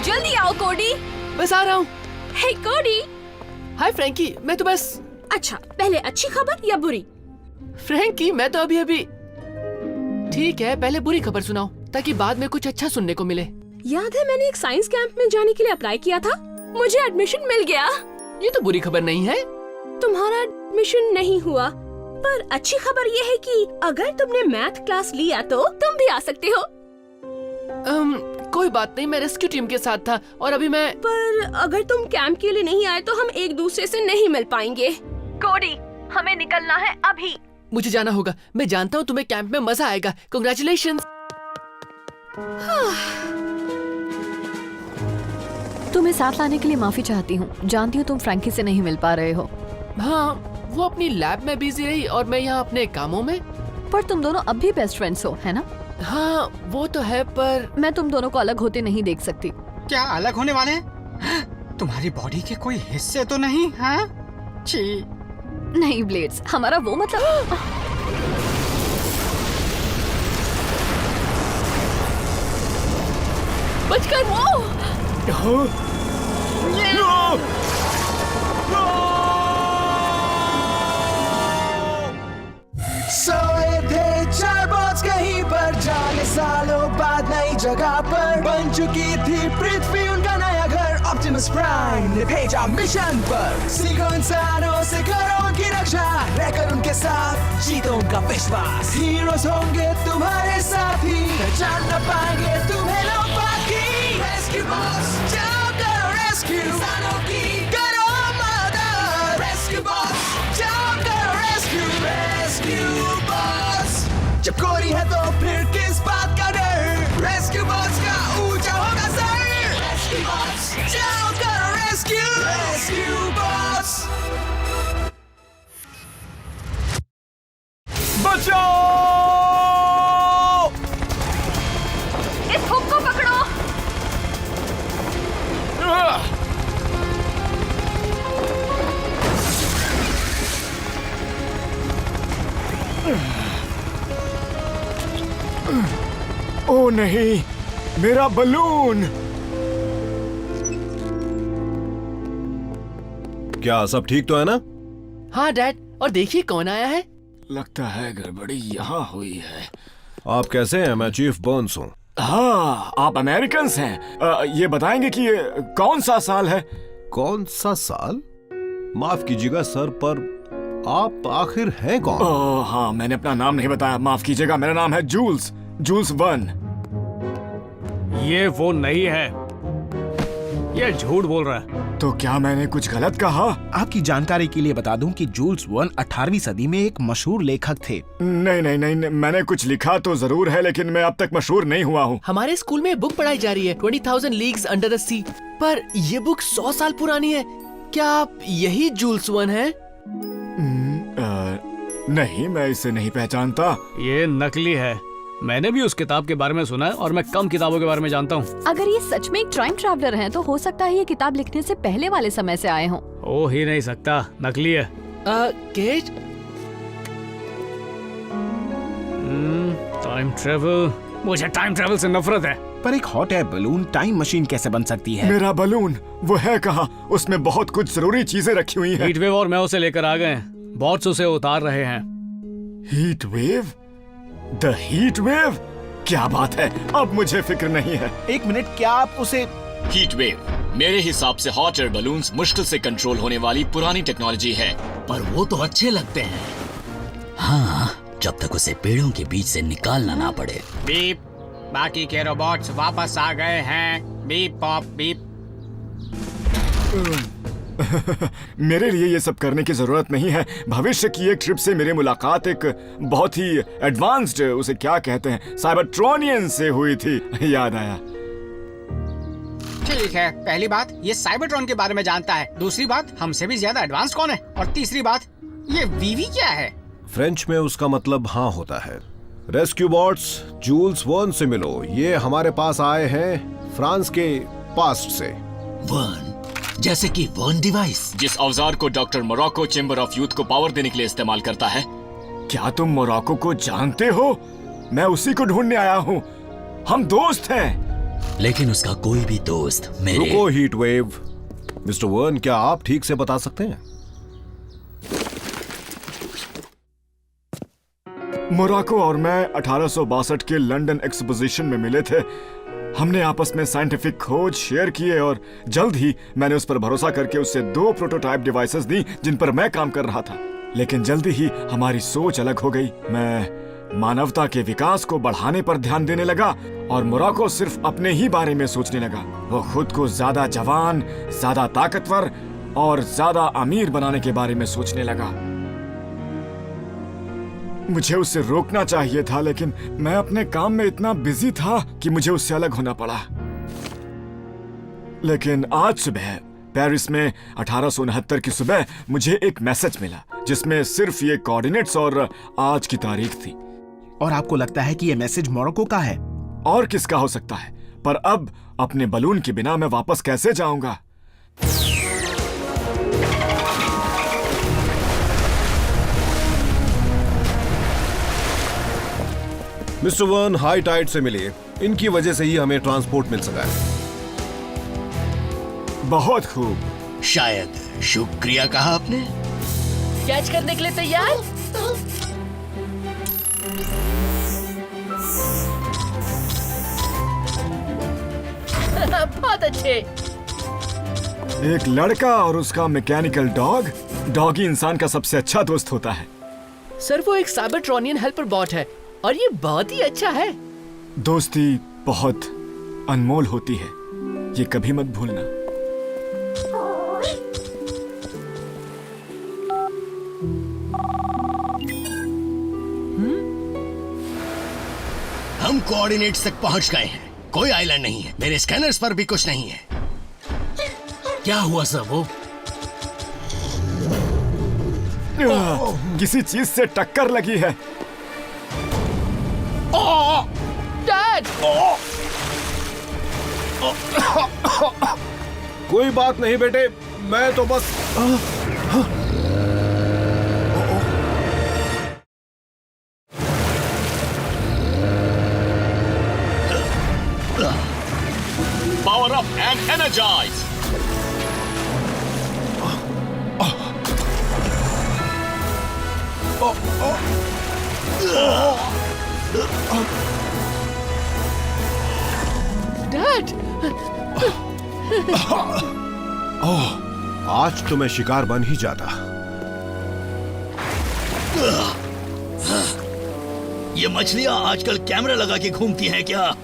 जल्दी आओ कोडी। बस आ रहा हूँ। हे कोडी। हाय फ्रैंकी, मैं तो बस। अच्छा, पहले अच्छी खबर या बुरी? फ्रैंकी, मैं तो अभी ठीक है, पहले बुरी खबर सुनाओ ताकि बाद में कुछ अच्छा सुनने को मिले। याद है मैंने एक साइंस कैंप में जाने के लिए अप्लाई किया था, मुझे एडमिशन मिल गया। ये तो बुरी खबर नहीं है। तुम्हारा एडमिशन नहीं हुआ, पर अच्छी खबर ये है कि अगर तुमने मैथ क्लास लिया तो तुम भी आ सकते हो। कोई बात नहीं, मैं रेस्क्यू टीम के साथ था और अभी मैं। पर अगर तुम कैंप के लिए नहीं आए तो हम एक दूसरे से नहीं मिल पाएंगे। कोडी, हमें निकलना है अभी। मुझे जाना होगा। मैं जानता हूँ तुम्हें कैंप में मजा आएगा। कांग्रेचुलेशंस। तुम्हें साथ लाने के लिए माफी चाहती हूँ। जानती हूँ तुम फ्रैंकी से नहीं मिल पा रहे हो। हाँ, वो अपनी लैब में बिजी रही और मैं यहाँ अपने कामों में। पर तुम दोनों अब भी बेस्ट फ्रेंड्स हो, है ना? हाँ, वो तो है, पर मैं तुम दोनों को अलग होते नहीं देख सकती। क्या अलग होने वाले हैं? तुम्हारी बॉडी के कोई हिस्से तो नहीं? हाँ? छी। नहीं ब्लेड्स, हमारा वो मतलब। बचकर वो। सोए थे चार बॉस कहीं पर, जाने सालों बाद नई जगह पर बन चुकी थी पृथ्वी उनका नया घर। ऑप्टिमस प्राइम ने भेजा मिशन पर, सीखो इंसानों से करो उनकी रक्षा, रहकर उनके साथ जीतो उनका विश्वास। हीरोज होंगे तुम्हारे साथी, पहचान न पाएंगे तुम्हें लोग बाकी। रेस्क्यू बॉस, जाओ करो रेस्क्यू इंसानों की, करो मदद। रेस्क्यू बॉस, जाओ करो रेस्क्यू। रेस्क्यू बॉस, जब कोरी है तो फिर किस बात का डर? रेस्क्यू बॉस का ऊंचा होगा सर। रेस्क्यू बॉस, जाओ करो रेस्क्यू। रेस्क्यू बॉस, बचाओ! इस हुक को पकड़ो। ओ नहीं, मेरा बलून! क्या सब ठीक तो है ना? हाँ डैड, और देखिए कौन आया है। लगता है गड़बड़ी यहाँ हुई है। आप कैसे हैं? मैं चीफ बर्न्स हूँ। हाँ, आप अमेरिकन हैं। ये बताएंगे कि ये कौन सा साल है? कौन सा साल? माफ कीजिएगा सर, पर आप आखिर हैं कौन? हाँ, मैंने अपना नाम नहीं बताया, माफ कीजिएगा। मेरा नाम है जूल्स, जूल्स वन। ये वो नहीं है, ये झूठ बोल रहा है। तो क्या मैंने कुछ गलत कहा? आपकी जानकारी के लिए बता दूं कि जूल्स वन 18वीं सदी में एक मशहूर लेखक थे। नहीं नहीं नहीं, मैंने कुछ लिखा तो जरूर है, लेकिन मैं अब तक मशहूर नहीं हुआ हूँ। हमारे स्कूल में बुक पढ़ाई जा रही है, 20,000 लीग्स अंडर द सी, पर ये बुक 100 साल पुरानी है। क्या आप यही जूल्स वन हैं? नहीं, मैं इसे नहीं पहचानता। ये नकली है। मैंने भी उस किताब के बारे में सुना है और मैं कम किताबों के बारे में जानता हूँ। अगर ये सच में एक टाइम ट्रैवलर हैं, तो हो सकता है ये किताब लिखने से पहले वाले समय से आए हों। हो ही नहीं सकता, नकली है। केट? टाइम ट्रेवल, मुझे टाइम ट्रेवल से नफरत है। पर एक hot air balloon time machine कैसे बन सकती है? मेरा बलून वो है कहाँ? उसमें बहुत कुछ जरूरी चीजें रखी हुई हैं। हीट वेव और मैं उसे लेकर आ गए, बॉट्स उसे उतार रहे हैं। Heat wave? The heat wave? क्या बात है, अब मुझे फिक्र नहीं है। एक मिनट, क्या आप उसे? हीट वेव मेरे हिसाब से हॉट एयर बलून्स मुश्किल से कंट्रोल होने वाली पुरानी टेक्नोलॉजी है, पर वो तो अच्छे लगते हैं। हाँ, जब तक उसे पेड़ों के बीच से निकालना ना पड़े। बीप, बाकी के रोबोट्स वापस आ गए हैं। Beep pop beep. मेरे लिए ये सब करने की जरूरत नहीं है। भविष्य की एक ट्रिप से मेरी मुलाकात एक बहुत ही एडवांस्ड, उसे क्या कहते हैं, साइबरट्रॉनियन से हुई थी। याद आया। ठीक है, पहली बात ये साइबरट्रॉन के बारे में जानता है, दूसरी बात हमसे भी ज्यादा एडवांस कौन है, और तीसरी बात ये वीवी क्या है? फ्रेंच में उसका मतलब हाँ होता है। रेस्क्यू बॉट्स, जूल्स वन से मिलो। ये हमारे पास आए हैं फ्रांस के पास्ट से। वन जैसे कि वन डिवाइस, जिस औजार को doctor Morocco chamber of youth को पावर देने के लिए इस्तेमाल करता है। क्या तुम मोरक्को को जानते हो? मैं उसी को ढूंढने आया हूँ। हम दोस्त हैं। लेकिन उसका कोई भी दोस्त मेरे रुको हीट वेव। मिस्टर वर्न, क्या आप ठीक से बता सकते हैं? मोराको और मैं 1862 के लंदन एक्सपोजिशन में मिले थे। हमने आपस में साइंटिफिक खोज शेयर किए और जल्द ही मैंने उस पर भरोसा करके उससे 2 प्रोटोटाइप डिवाइसेस दी जिन पर मैं काम कर रहा था। लेकिन जल्दी ही हमारी सोच अलग हो गई। मैं मानवता के विकास को बढ़ाने पर ध्यान देने लगा और मोराको सिर्फ अपने ही बारे में सोचने लगा। वो खुद को ज्यादा जवान, ज्यादा ताकतवर और ज्यादा अमीर बनाने के बारे में सोचने लगा। मुझे उससे रोकना चाहिए था, लेकिन मैं अपने काम में इतना बिजी था कि मुझे उससे अलग होना पड़ा। लेकिन आज सुबह पेरिस में 1869 की सुबह मुझे एक मैसेज मिला जिसमें सिर्फ ये कोऑर्डिनेट्स और आज की तारीख थी। और आपको लगता है कि ये मैसेज मोरक्को का है? और किसका हो सकता है? पर अब अपने बलून के बिना मैं वापस कैसे जाऊंगा? मिस्टर वर्न, हाई टाइड से मिलिए। इनकी वजह से ही हमें ट्रांसपोर्ट मिल सका है। बहुत खूब। शायद शुक्रिया कहा आपने। कैच करने के लिए तैयार? बहुत अच्छे। एक लड़का और उसका मैकेनिकल डॉग। डॉगी इंसान का सबसे अच्छा दोस्त होता है। सर, वो एक साइबरट्रॉनियन हेल्पर बॉट है और ये बहुत ही अच्छा है। दोस्ती बहुत अनमोल होती है, ये कभी मत भूलना। हम कोऑर्डिनेट्स तक पहुंच गए हैं। कोई आइलैंड नहीं है। मेरे स्कैनर्स पर भी कुछ नहीं है। क्या हुआ सर? वो किसी चीज से टक्कर लगी है। डैड! कोई बात नहीं बेटे, मैं तो बस Power up and energize. Dad! आज तो मैं शिकार बन ही जाता। ये मछलियां आजकल कैमरा लगा के घूमती हैं क्या?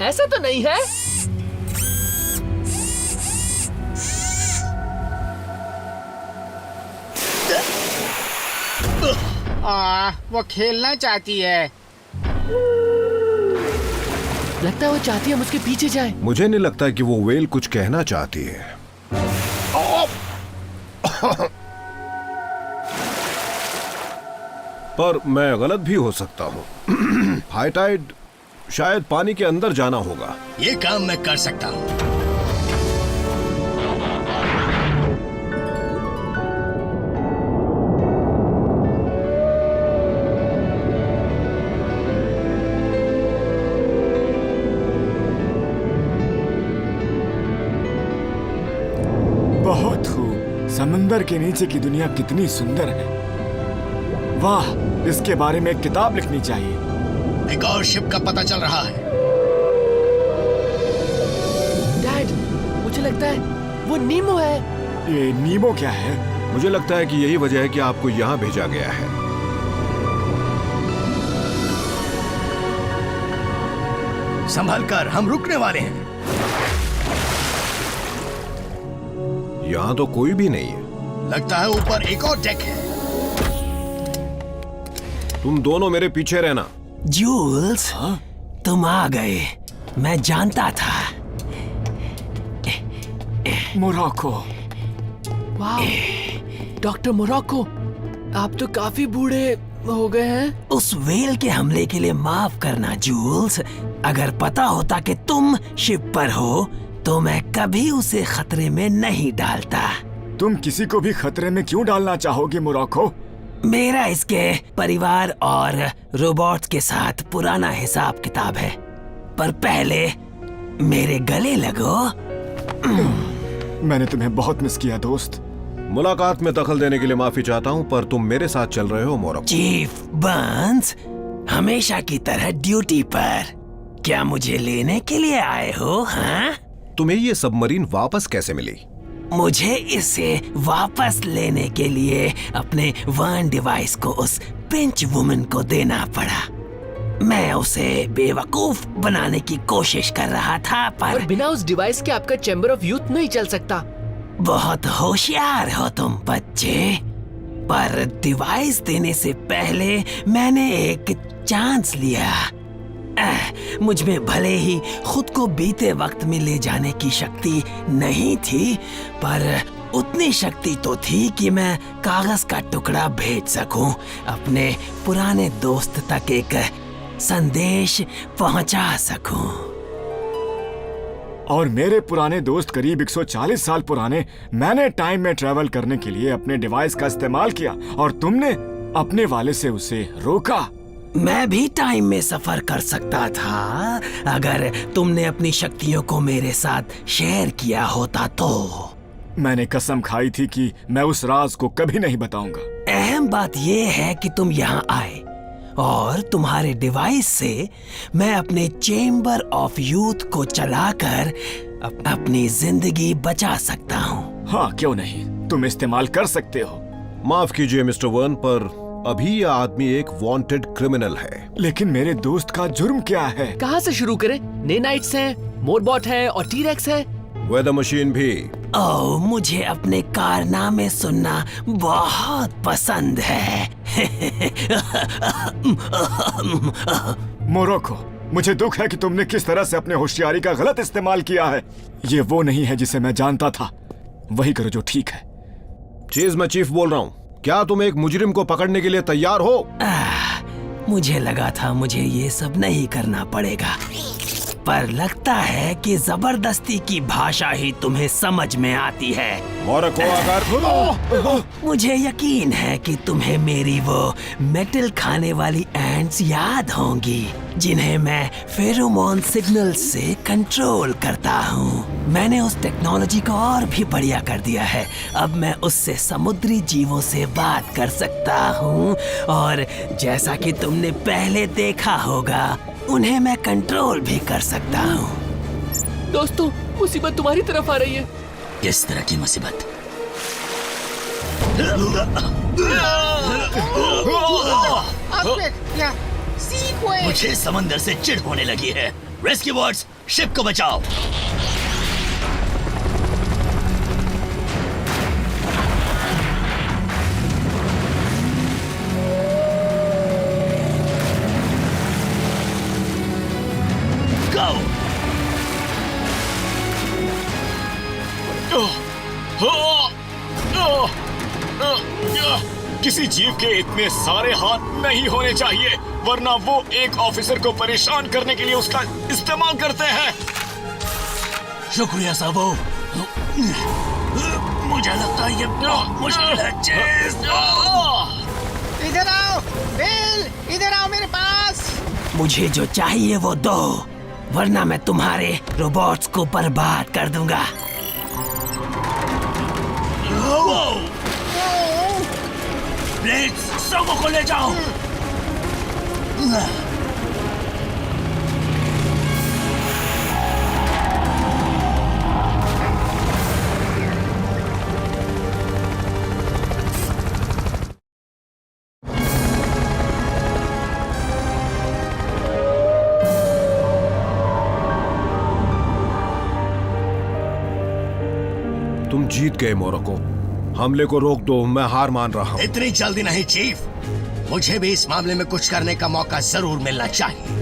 ऐसा तो नहीं है। वो खेलना चाहती है। लगता है वो चाहती है हम उसके पीछे जाएं। मुझे नहीं लगता कि वो वेल कुछ कहना चाहती है। पर मैं गलत भी हो सकता हूँ। हाई टाइड, शायद पानी के अंदर जाना होगा। ये काम मैं कर सकता हूँ। बहुत खूब। समंदर के नीचे की दुनिया कितनी सुंदर है। वाह, इसके बारे में एक किताब लिखनी चाहिए। एक और शिप का पता चल रहा है। डैड, मुझे लगता है वो नीमो है। ये नीमो क्या है? मुझे लगता है कि यही वजह है कि आपको यहाँ भेजा गया है। संभल कर, हम रुकने वाले हैं। यहाँ तो कोई भी नहीं है। लगता है ऊपर एक और डेक है। तुम दोनों मेरे पीछे रहना। जूल्स, तुम आ गए। मैं जानता था। मोराको। वाह, डॉक्टर मोराको, आप तो काफी बूढ़े हो गए हैं। उस वेल के हमले के लिए माफ करना जूल्स। अगर पता होता कि तुम शिप पर हो तो मैं कभी उसे खतरे में नहीं डालता। तुम किसी को भी खतरे में क्यों डालना चाहोगे मोराको? मेरा इसके परिवार और रोबोट्स के साथ पुराना हिसाब किताब है। पर पहले मेरे गले लगो। मैंने तुम्हें बहुत मिस किया दोस्त। मुलाकात में दखल देने के लिए माफी चाहता हूँ, पर तुम मेरे साथ चल रहे हो मोरक्को। चीफ बर्न्स, हमेशा की तरह ड्यूटी पर। क्या मुझे लेने के लिए आए हो? हाँ, तुम्हें ये सबमरीन वापस कैसे मिली? मुझे इसे वापस लेने के लिए अपने वन डिवाइस को उस पिंच वुमन को देना पड़ा। मैं उसे बेवकूफ बनाने की कोशिश कर रहा था, और पर बिना उस डिवाइस के आपका चैम्बर ऑफ यूथ नहीं चल सकता। बहुत होशियार हो तुम बच्चे। पर डिवाइस देने से पहले मैंने एक चांस लिया। मुझ में भले ही खुद को बीते वक्त में ले जाने की शक्ति नहीं थी, पर उतनी शक्ति तो थी कि मैं कागज का टुकड़ा भेज सकूं, अपने पुराने दोस्त तक एक संदेश पहुंचा सकूं। और मेरे पुराने दोस्त करीब 140 साल पुराने, मैंने टाइम में ट्रैवल करने के लिए अपने डिवाइस का इस्तेमाल किया और तुमने अपने वाले से उसे रोका। मैं भी टाइम में सफर कर सकता था अगर तुमने अपनी शक्तियों को मेरे साथ शेयर किया होता तो। मैंने कसम खाई थी कि मैं उस राज को कभी नहीं बताऊंगा। अहम बात यह है कि तुम यहाँ आए और तुम्हारे डिवाइस से मैं अपने चेम्बर ऑफ यूथ को चलाकर अपनी जिंदगी बचा सकता हूँ। हाँ, क्यों नहीं, तुम इस्तेमाल कर सकते हो। माफ कीजिए मिस्टर वर्न, पर अभी यह आदमी एक वांटेड क्रिमिनल है। लेकिन मेरे दोस्त का जुर्म क्या है? कहाँ से शुरू करें? नेनाइट्स हैं, मोरबॉट है और टीरेक्स है। वेदर मशीन भी। ओह, मुझे अपने कारनामे सुनना बहुत पसंद है। मोरक्को, मुझे दुख है कि तुमने किस तरह से अपने होशियारी का गलत इस्तेमाल किया है। ये वो नहीं है जिसे मैं जानता था। वही करो जो ठीक है। चीज मैं चीफ बोल रहा हूँ। क्या तुम एक मुजरिम को पकड़ने के लिए तैयार हो? मुझे लगा था मुझे ये सब नहीं करना पड़ेगा, पर लगता है कि जबरदस्ती की भाषा ही तुम्हें समझ में आती है। मोरक्को अगर मुझे यकीन है कि तुम्हें मेरी वो मेटल खाने वाली एंट्स याद होंगी, जिन्हें मैं फेरोमोन सिग्नल से कंट्रोल करता हूँ। मैंने उस टेक्नोलॉजी को और भी बढ़िया कर दिया है। अब मैं उससे समुद्री जीवों से बात कर सकता हूँ और जैसा कि तुमने पहले देखा होगा, उन्हें मैं कंट्रोल भी कर सकता हूँ। दोस्तों, मुसीबत तुम्हारी तरफ आ रही है। किस तरह की मुसीबत? मुझे समंदर से चिढ़ होने लगी है। रेस्क्यू बोट्स, शिप को बचाओ। किसी जीव के इतने सारे हाथ नहीं होने चाहिए, वरना वो एक ऑफिसर को परेशान करने के लिए उसका इस्तेमाल करते हैं। शुक्रिया साबो। मुझे लगता है ये बहुत मुश्किल है। इधर आओ बिल, इधर आओ मेरे पास। मुझे जो चाहिए वो दो, वरना मैं तुम्हारे रोबोट्स को बर्बाद कर दूंगा। ब्लेड्स, सबों को ले जाओ। तुम जीत गए मोरक्को। हमले को रोक दो, मैं हार मान रहा हूँ। इतनी जल्दी नहीं चीफ, मुझे भी इस मामले में कुछ करने का मौका जरूर मिलना चाहिए।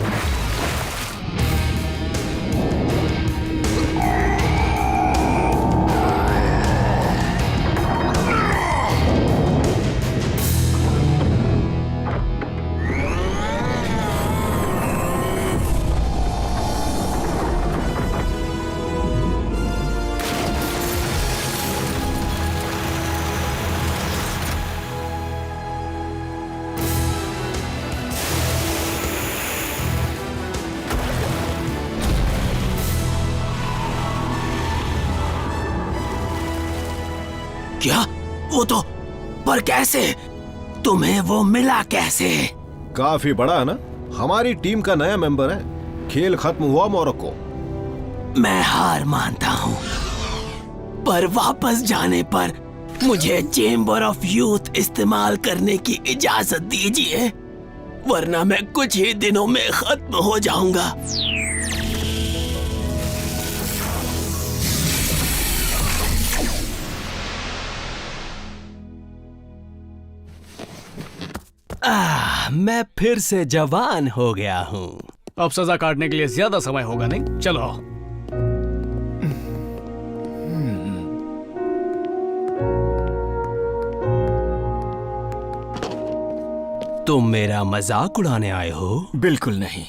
क्या? वो तो, पर कैसे? तुम्हें वो मिला कैसे? काफी बड़ा है ना? हमारी टीम का नया मेंबर है। खेल खत्म हुआ मोरक्को। मैं हार मानता हूँ, पर वापस जाने पर मुझे चेंबर ऑफ यूथ इस्तेमाल करने की इजाजत दीजिए, वरना मैं कुछ ही दिनों में खत्म हो जाऊंगा। मैं फिर से जवान हो गया हूँ। अब सजा काटने के लिए ज्यादा समय होगा नहीं? चलो। तुम मेरा मजाक उड़ाने आए हो? बिल्कुल नहीं।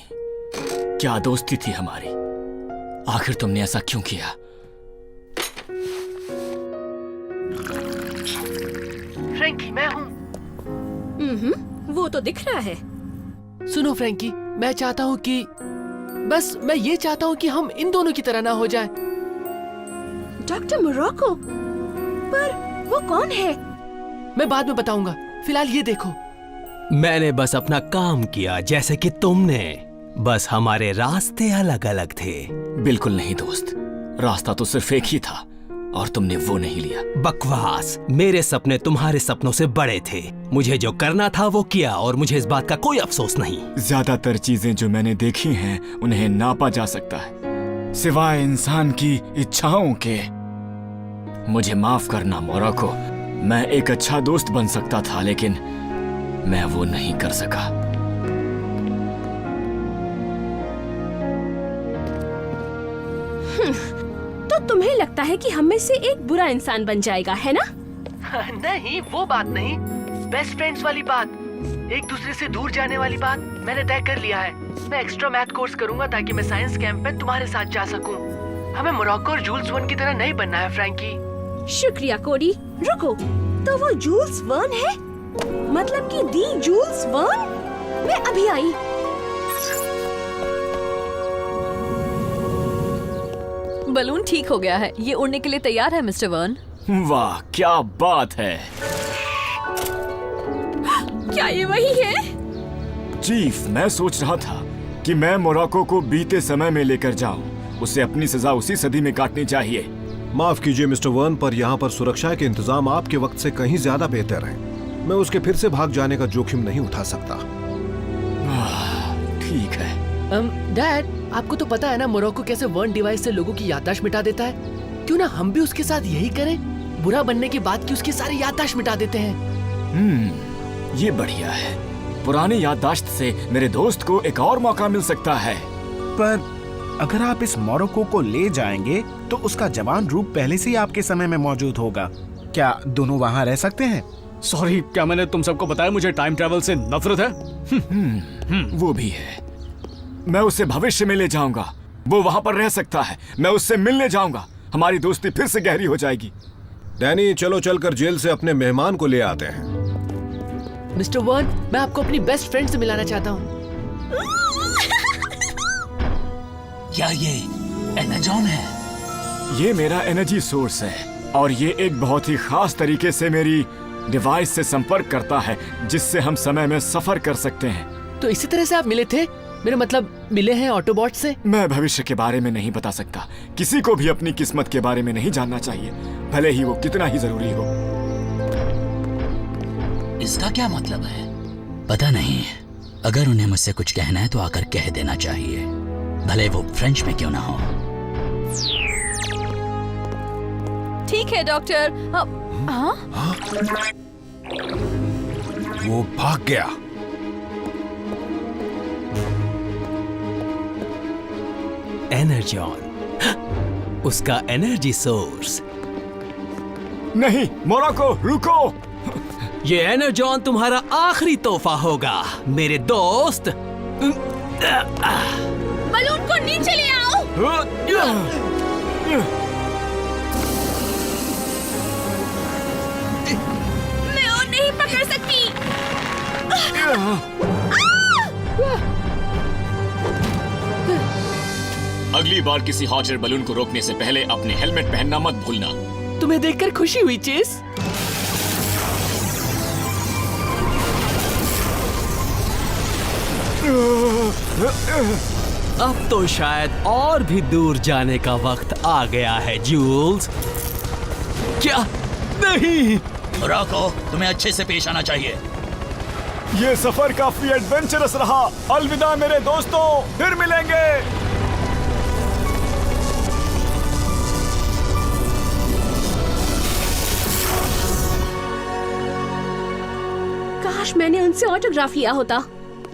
क्या दोस्ती थी हमारी? आखिर तुमने ऐसा क्यों किया? फ्रैंकी, मैं हूँ। वो तो दिख रहा है। सुनो फ्रैंकी, मैं चाहता हूँ कि मैं ये चाहता हूँ कि हम इन दोनों की तरह ना हो जाएं। डॉक्टर मोरक्को, पर वो कौन है? मैं बाद में बताऊंगा, फिलहाल ये देखो। मैंने बस अपना काम किया जैसे कि तुमने, बस हमारे रास्ते अलग अलग थे। बिल्कुल नहीं दोस्त, रास्ता तो सिर्फ एक ही था और तुमने वो नहीं लिया। बकवास। मेरे सपने तुम्हारे सपनों से बड़े थे। मुझे जो करना था वो किया और मुझे इस बात का कोई अफसोस नहीं। ज्यादातर चीजें जो मैंने देखी हैं उन्हें नापा जा सकता है, सिवाय इंसान की इच्छाओं के। मुझे माफ करना मोरक्को, मैं एक अच्छा दोस्त बन सकता था, लेकिन मैं वो नहीं कर सका। तो तुम्हें लगता है कि हम में से एक बुरा इंसान बन जाएगा, है ना? नहीं, वो बात नहीं। बेस्ट फ्रेंड्स वाली बात, एक दूसरे से दूर जाने वाली बात मैंने तय कर लिया है। मैं एक्स्ट्रा मैथ कोर्स करूंगा ताकि मैं साइंस कैंप में तुम्हारे साथ जा सकूं। हमें मोरक्को और जूल्स वन की तरह नहीं बनना है फ्रैंकी। शुक्रिया कोडी। रुको, तो वो जूल्स वन है? मतलब कि दी जूल्स वन? मैं अभी आई। बलून ठीक हो गया है, ये उड़ने के लिए तैयार है मिस्टर वर्न। वाह, क्या बात है। क्या ये वही है? चीफ, मैं सोच रहा था कि मैं मोरक्को को बीते समय में लेकर जाऊं। उसे अपनी सजा उसी सदी में काटनी चाहिए। माफ कीजिए मिस्टर वर्न, पर यहाँ पर सुरक्षा के इंतजाम आपके वक्त से कहीं ज्यादा बेहतर हैं। मैं उसके फिर से भाग जाने का जोखिम नहीं उठा सकता। ठीक है। डैड, आपको तो पता है ना मोरक्को कैसे वर्न डिवाइस से लोगों की याददाश्त मिटा देता है। क्यों ना हम भी उसके साथ यही करें? बुरा बनने के बाद की उसकी सारी याददाश्त मिटा देते हैं। ये बढ़िया है। पुरानी याददाश्त से मेरे दोस्त को एक और मौका मिल सकता है। पर अगर आप इस मोरक्को को ले जाएंगे तो उसका जवान रूप पहले से ही आपके समय में मौजूद होगा। क्या दोनों वहाँ रह सकते हैं? सॉरी, क्या मैंने तुम सबको बताया मुझे टाइम ट्रेवल से नफरत है? वो भी है। मैं उसे भविष्य में ले जाऊंगा। वो वहाँ पर रह सकता है। मैं उससे मिलने जाऊंगा। हमारी दोस्ती फिर से गहरी हो जाएगी। डैनी, चलो चलकर जेल से अपने मेहमान को ले आते हैं। मिस्टर वर्न, मैं आपको अपनी बेस्ट फ्रेंड से मिलाना चाहता हूँ। क्या ये एनाजॉन है? ये मेरा एनर्जी सोर्स है और ये एक बहुत ही खास तरीके से मेरी डिवाइस से संपर्क करता है, जिससे हम समय में सफर कर सकते हैं। तो इसी तरह से आप मिले थे? मेरा मतलब मिले हैं ऑटोबॉट से? मैं भविष्य के बारे में नहीं बता सकता। किसी को भी अपनी किस्मत के बारे में नहीं जानना चाहिए, भले ही वो कितना ही जरूरी हो। इसका क्या मतलब है? पता नहीं। अगर उन्हें मुझसे कुछ कहना है तो आकर कह देना चाहिए, भले वो फ्रेंच में क्यों ना हो। ठीक है डॉक्टर। वो भाग गया। एनर्जॉन, उसका एनर्जी सोर्स। नहीं मोरक्को, रुको। ये एनर्जॉन तुम्हारा आखिरी तोहफा होगा मेरे दोस्त। बलून को नीचे ले आओ। मैं और नहीं पकड़ सकती। अगली बार किसी हॉट एयर बलून को रोकने से पहले अपने हेलमेट पहनना मत भूलना। तुम्हें देखकर खुशी हुई चेस। अब तो शायद और भी दूर जाने का वक्त आ गया है जूल्स। क्या? नहीं। मोराको, तुम्हें अच्छे से पेश आना चाहिए। ये सफर काफी एडवेंचरस रहा। अलविदा मेरे दोस्तों, फिर मिलेंगे। काश मैंने उनसे ऑटोग्राफ लिया होता।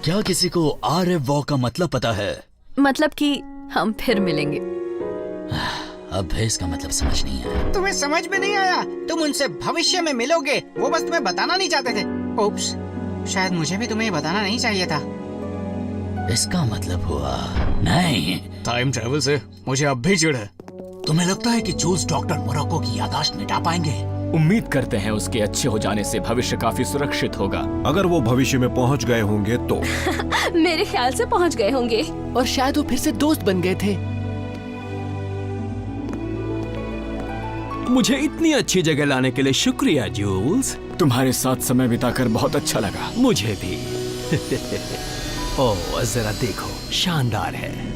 क्या किसी को RFW का मतलब पता है? मतलब कि हम फिर मिलेंगे। अब भी इसका मतलब समझ नहीं आया। तुम्हें समझ में नहीं आया? तुम उनसे भविष्य में मिलोगे, वो बस तुम्हें बताना नहीं चाहते थे। ओप्स, शायद मुझे भी तुम्हें बताना नहीं चाहिए था। इसका मतलब हुआ नहीं। टाइम ट्रेवल से मुझे अब भी चिढ़ है। तुम्हें लगता है कि जूल्स डॉक्टर मोराको की याददाश्त मिटा पाएंगे? उम्मीद करते हैं उसके अच्छे हो जाने से भविष्य काफी सुरक्षित होगा। अगर वो भविष्य में पहुंच गए होंगे तो मेरे ख्याल से पहुंच गए होंगे। और शायद वो फिर से दोस्त बन गए थे। मुझे इतनी अच्छी जगह लाने के लिए शुक्रिया जूल्स। तुम्हारे साथ समय बिताकर बहुत अच्छा लगा। मुझे भी। ओह, जरा देखो, शानदार है।